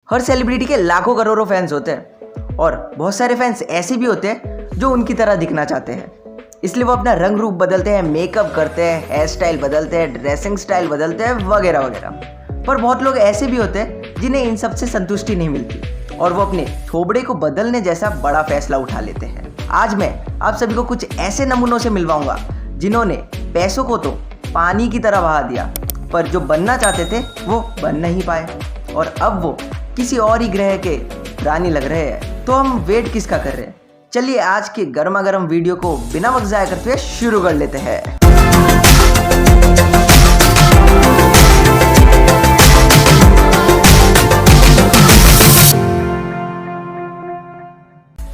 हर celebrity के लाखों करोड़ों फैंस होते हैं और बहुत सारे फैंस ऐसे भी होते हैं जो उनकी तरह दिखना चाहते हैं, इसलिए वो अपना रंग रूप बदलते हैं, मेकअप करते हैं, हेयर स्टाइल बदलते हैं, ड्रेसिंग स्टाइल बदलते हैं वगैरह वगैरह। पर बहुत लोग ऐसे भी होते हैं जिन्हें इन सब से संतुष्टि नहीं मिलती और वो अपने थोबड़े को बदलने जैसा बड़ा फैसला उठा लेते हैं। आज मैं आप सभी को कुछ ऐसे नमूनों से मिलवाऊंगा जिन्होंने पैसों को तो पानी की तरह बहा दिया, पर जो बनना चाहते थे वो बन नहीं पाए और अब वो किसी और ही ग्रह के प्राणी लग रहे हैं। तो हम वेट किसका कर रहे हैं? चलिए आज के गर्मा गर्म वीडियो को बिना वक्त जाया करते हुए शुरू कर लेते हैं।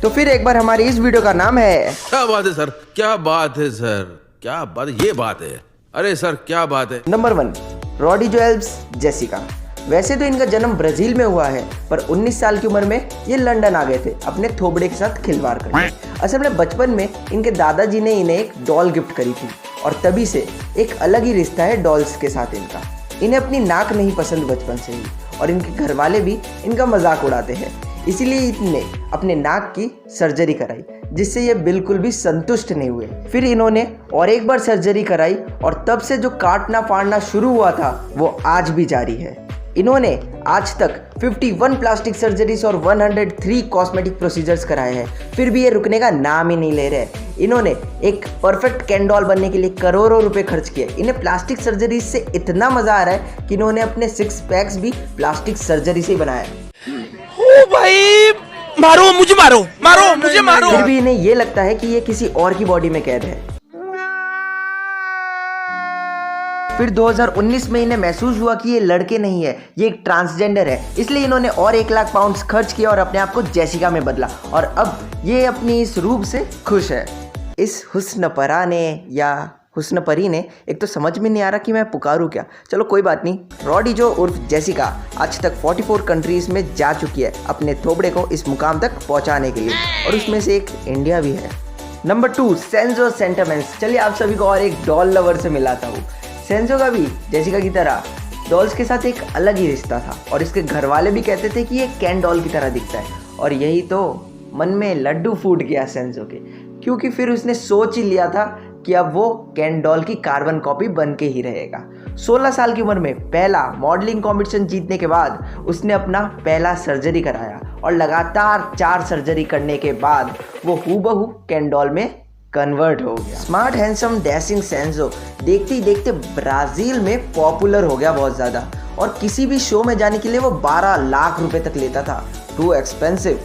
तो फिर एक बार हमारी इस वीडियो का नाम है, क्या बात है सर, क्या बात है सर, क्या बात है, ये बात है, अरे सर क्या बात है। नंबर 1, रॉडी जोएल्स जेसिका। वैसे तो इनका जन्म ब्राजील में हुआ है, पर 19 साल की उम्र में ये लंदन आ गए थे अपने थोबड़े के साथ खिलवाड़ करने। असल में बचपन में इनके दादाजी ने इन्हें एक डॉल गिफ्ट करी थी और तभी से एक अलग ही रिश्ता है डॉल्स के साथ इनका। इन्हें अपनी नाक नहीं पसंद बचपन से ही और इनके घर वाले भी इनका मजाक उड़ाते हैं, इसीलिए इन्होंने अपने नाक की सर्जरी कराई, जिससे ये बिल्कुल भी संतुष्ट नहीं हुए। फिर इन्होंने और एक बार सर्जरी कराई और तब से जो काटना फाड़ना शुरू हुआ था वो आज भी जारी है। इन्होंने आज तक 51 प्लास्टिक सर्जरीज और 103 कॉस्मेटिक प्रोसीजर्स कराए हैं, फिर भी ये रुकने का नाम ही नहीं ले रहे। इन्होंने एक परफेक्ट कैन डॉल बनने के लिए करोड़ों रुपए खर्च किए। इन्हें प्लास्टिक सर्जरीज से इतना मजा आ रहा है कि इन्होंने अपने 6 पैक्स भी प्लास्टिक सर्जरी से ही बनाए। ओ भाई, मारो मुझे, मारो मारो मुझे, मारो। फिर भी इन्हें ये लगता है कि ये किसी और की बॉडी में कैद है। फिर 2019 में इन्हें महसूस हुआ कि ये लड़के नहीं है, ये एक ट्रांसजेंडर है, इसलिए इन्होंने और 1 लाख पाउंड खर्च किया और अपने आप को जेसिका में बदला और अब ये अपनी इस रूप से खुश है। इस हुस्न परा ने या हुस्न परी ने, एक तो समझ में नहीं आ रहा कि मैं पुकारूं क्या, चलो कोई बात नहीं। रॉडी जो उर्फ जेसिका आज तक 44 कंट्रीज में जा चुकी है अपने थोबड़े को इस मुकाम तक पहुंचाने के लिए और उसमें से एक इंडिया भी है। नंबर 2, सेंजो सेंटामेंट्स। चलिए आप सभी को और एक डॉल लवर से मिलाता हूँ। सेंजो का भी जेसिका की तरह डॉल्स के साथ एक अलग ही रिश्ता था और इसके घर वाले भी कहते थे कि ये कैन डॉल की तरह दिखता है और यही तो मन में लड्डू फूट गया सेंजो के, क्योंकि फिर उसने सोच ही लिया था कि अब वो कैन डॉल की कार्बन कॉपी बन के ही रहेगा। 16 साल की उम्र में पहला मॉडलिंग कॉम्पिटिशन जीतने के बाद उसने अपना पहला सर्जरी कराया और लगातार 4 सर्जरी करने के बाद वो हूबहू कैन डॉल में कन्वर्ट हो गया। स्मार्ट हैंडसम डैशिंग सेंजो देखते ही देखते ब्राज़ील में पॉपुलर हो गया बहुत ज़्यादा और किसी भी शो में जाने के लिए वो 12 लाख रुपए तक लेता था, टू एक्सपेंसिव।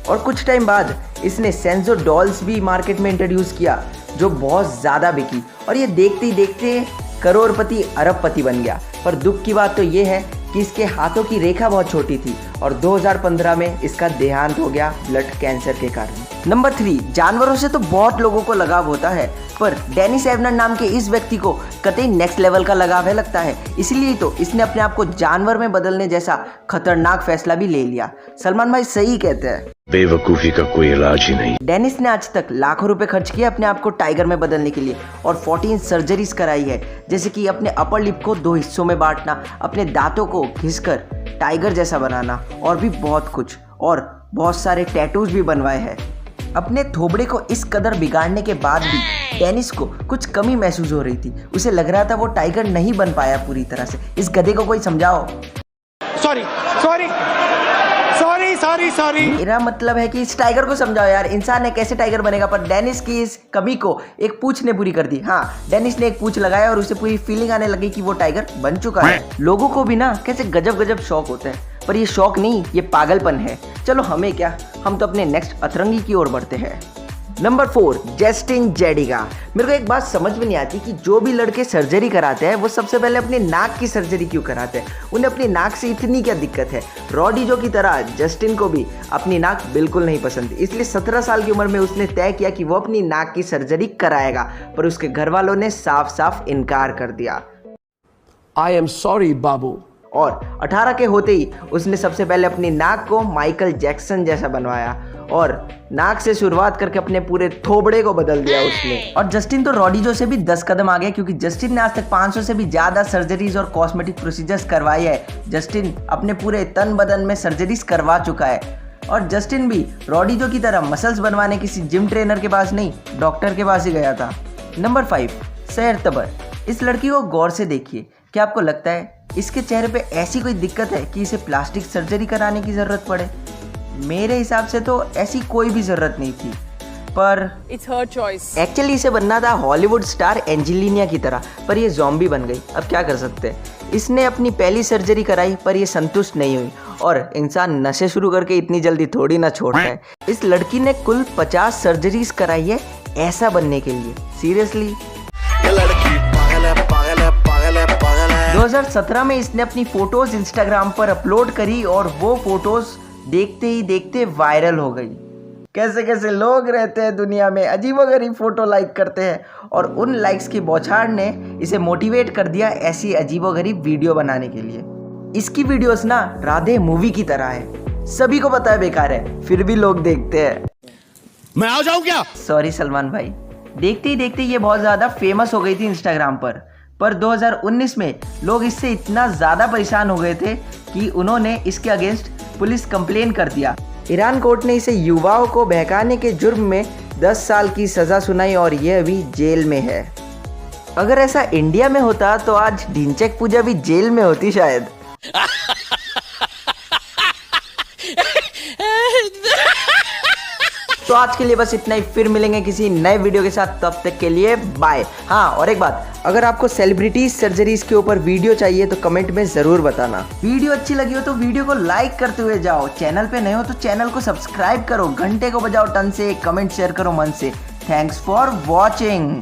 और कुछ टाइम बाद इसने सेंजो डॉल्स भी मार्केट में इंट्रोड्यूस किया जो बहुत ज़्यादा बिकी और ये देखते ही देखते करोड़पति अरबपति बन गया। पर दुख की बात तो ये है कि इसके हाथों की रेखा बहुत छोटी थी और 2015 में इसका देहांत हो गया ब्लड कैंसर के कारण। नंबर 3, जानवरों से तो बहुत लोगों को लगाव होता है, पर डेनिस एवनर नाम के इस व्यक्ति को कतई नेक्स्ट लेवल का लगाव है लगता है, इसलिए तो इसने अपने आप को जानवर में बदलने जैसा खतरनाक फैसला भी ले लिया। सलमान भाई सही कहते हैं, बेवकूफी का कोई इलाज ही नहीं। डेनिस ने आज तक लाखों रुपए खर्च किए अपने आप को टाइगर में बदलने के लिए और 14 सर्जरीज कराई है, जैसे कि अपने अपर लिप को 2 हिस्सों में बांटना, अपने दांतों को घिसकर टाइगर जैसा बनाना और भी बहुत कुछ, और बहुत सारे टैटूज भी बनवाए हैं। अपने थोबड़े को इस कदर बिगाड़ने के बाद भी डेनिस को कुछ कमी महसूस हो रही थी। उसे लग रहा था वो टाइगर नहीं बन पाया पूरी तरह से। इस गधे को कोई समझाओ। Sorry sorry sorry sorry sorry. मेरा मतलब है कि इस टाइगर को समझाओ यार, इंसान है कैसे टाइगर बनेगा। पर डेनिस की इस कमी को एक पूंछ ने पूरी कर दी। हाँ, डेनिस ने एक पूंछ लगाया और उसे पूरी फीलिंग आने लगी कि वो टाइगर बन चुका है। लोगों को भी ना कैसे गजब गजब शौक होते हैं, पर ये शौक नहीं, ये पागलपन है। चलो हमें क्या, हम तो अपने नेक्स्ट अतरंगी की ओर बढ़ते हैं। नंबर 4, जस्टिन जेडिका। मेरे को एक बात समझ में नहीं आती कि जो भी लड़के सर्जरी कराते हैं वो सबसे पहले अपने नाक की सर्जरी क्यों कराते हैं। उन्हें अपनी नाक से इतनी क्या दिक्कत है। रॉडी जो की तरह जस्टिन को भी अपनी नाक बिल्कुल नहीं पसंद, इसलिए 17 साल की उम्र में उसने तय किया कि वो अपनी नाक की सर्जरी कराएगा, पर उसके घर वालों ने साफ साफ इनकार कर दिया। I am sorry, बाबू। और 18 के होते ही उसने सबसे पहले अपनी नाक को माइकल जैक्सन जैसा बनवाया और नाक से शुरुआत करके अपने पूरे थोबड़े को बदल दिया उसने। और जस्टिन तो रॉडीजो से भी 10 कदम आगे, क्योंकि जस्टिन ने आज तक 500 से भी ज़्यादा सर्जरीज और कॉस्मेटिक प्रोसीजर्स करवाए हैं। जस्टिन अपने पूरे तन बदन में सर्जरीज करवा चुका है और जस्टिन भी रॉडीजो की तरह मसल्स बनवाने किसी जिम ट्रेनर के पास नहीं, डॉक्टर के पास ही गया था। नंबर 5, सहर तबर। इस लड़की को गौर से देखिए। क्या आपको लगता है इसके चेहरे पे ऐसी कोई दिक्कत है कि इसे प्लास्टिक सर्जरी कराने की ज़रूरत पड़े? मेरे हिसाब से तो ऐसी कोई भी ज़रूरत नहीं थी, पर It's her choice. एक्चुअली इसे बनना था हॉलीवुड स्टार एंजेलिना की तरह, पर ये ज़ॉम्बी बन गई। अब क्या कर सकते हैं। इसने अपनी पहली सर्जरी कराई पर ये संतुष्ट नहीं हुई, और इंसान नशे शुरू करके इतनी जल्दी थोड़ी ना छोड़ता है। इस लड़की ने कुल 50 सर्जरीज कराई है ऐसा बनने के लिए। सीरियसली 2017 में इसने अपनी फोटोज इंस्टाग्राम पर अपलोड करी और वो फोटोज देखते ही देखते वायरल हो गई। कैसे कैसे लोग रहते हैं दुनिया में, अजीबोगरीब फोटो लाइक करते हैं, और उन लाइक्स की बौछार ने इसे मोटिवेट कर दिया ऐसी अजीबोगरीब वीडियो बनाने के लिए। इसकी वीडियोस ना राधे मूवी की तरह है, सभी को पता है बेकार है, फिर भी लोग देखते हैं। मैं आ जाऊं क्या? सॉरी सलमान भाई। देखते ही देखते ये बहुत ज़्यादा फेमस हो गई थी इंस्टाग्राम पर 2019 में लोग इससे इतना ज़्यादा परेशान हो गए थे कि उन्होंने इसके अगेंस्ट पुलिस कंप्लेन कर दिया। ईरान कोर्ट ने इसे युवाओं को बहकाने के जुर्म में 10 साल की सज़ा सुनाई और यह अभी जेल में है। अगर ऐसा इंडिया में होता तो आज ढिंचैक पूजा भी जेल में होती शायद। तो आज के लिए बस इतना ही, फिर मिलेंगे किसी नए वीडियो के साथ, तब तक के लिए बाय। हाँ, और एक बात, अगर आपको सेलिब्रिटीज सर्जरीज के ऊपर वीडियो चाहिए तो कमेंट में ज़रूर बताना। वीडियो अच्छी लगी हो तो वीडियो को लाइक करते हुए जाओ, चैनल पे नए हो तो चैनल को सब्सक्राइब करो, घंटे को बजाओ टन से, कमेंट शेयर करो मन से। Thanks for watching.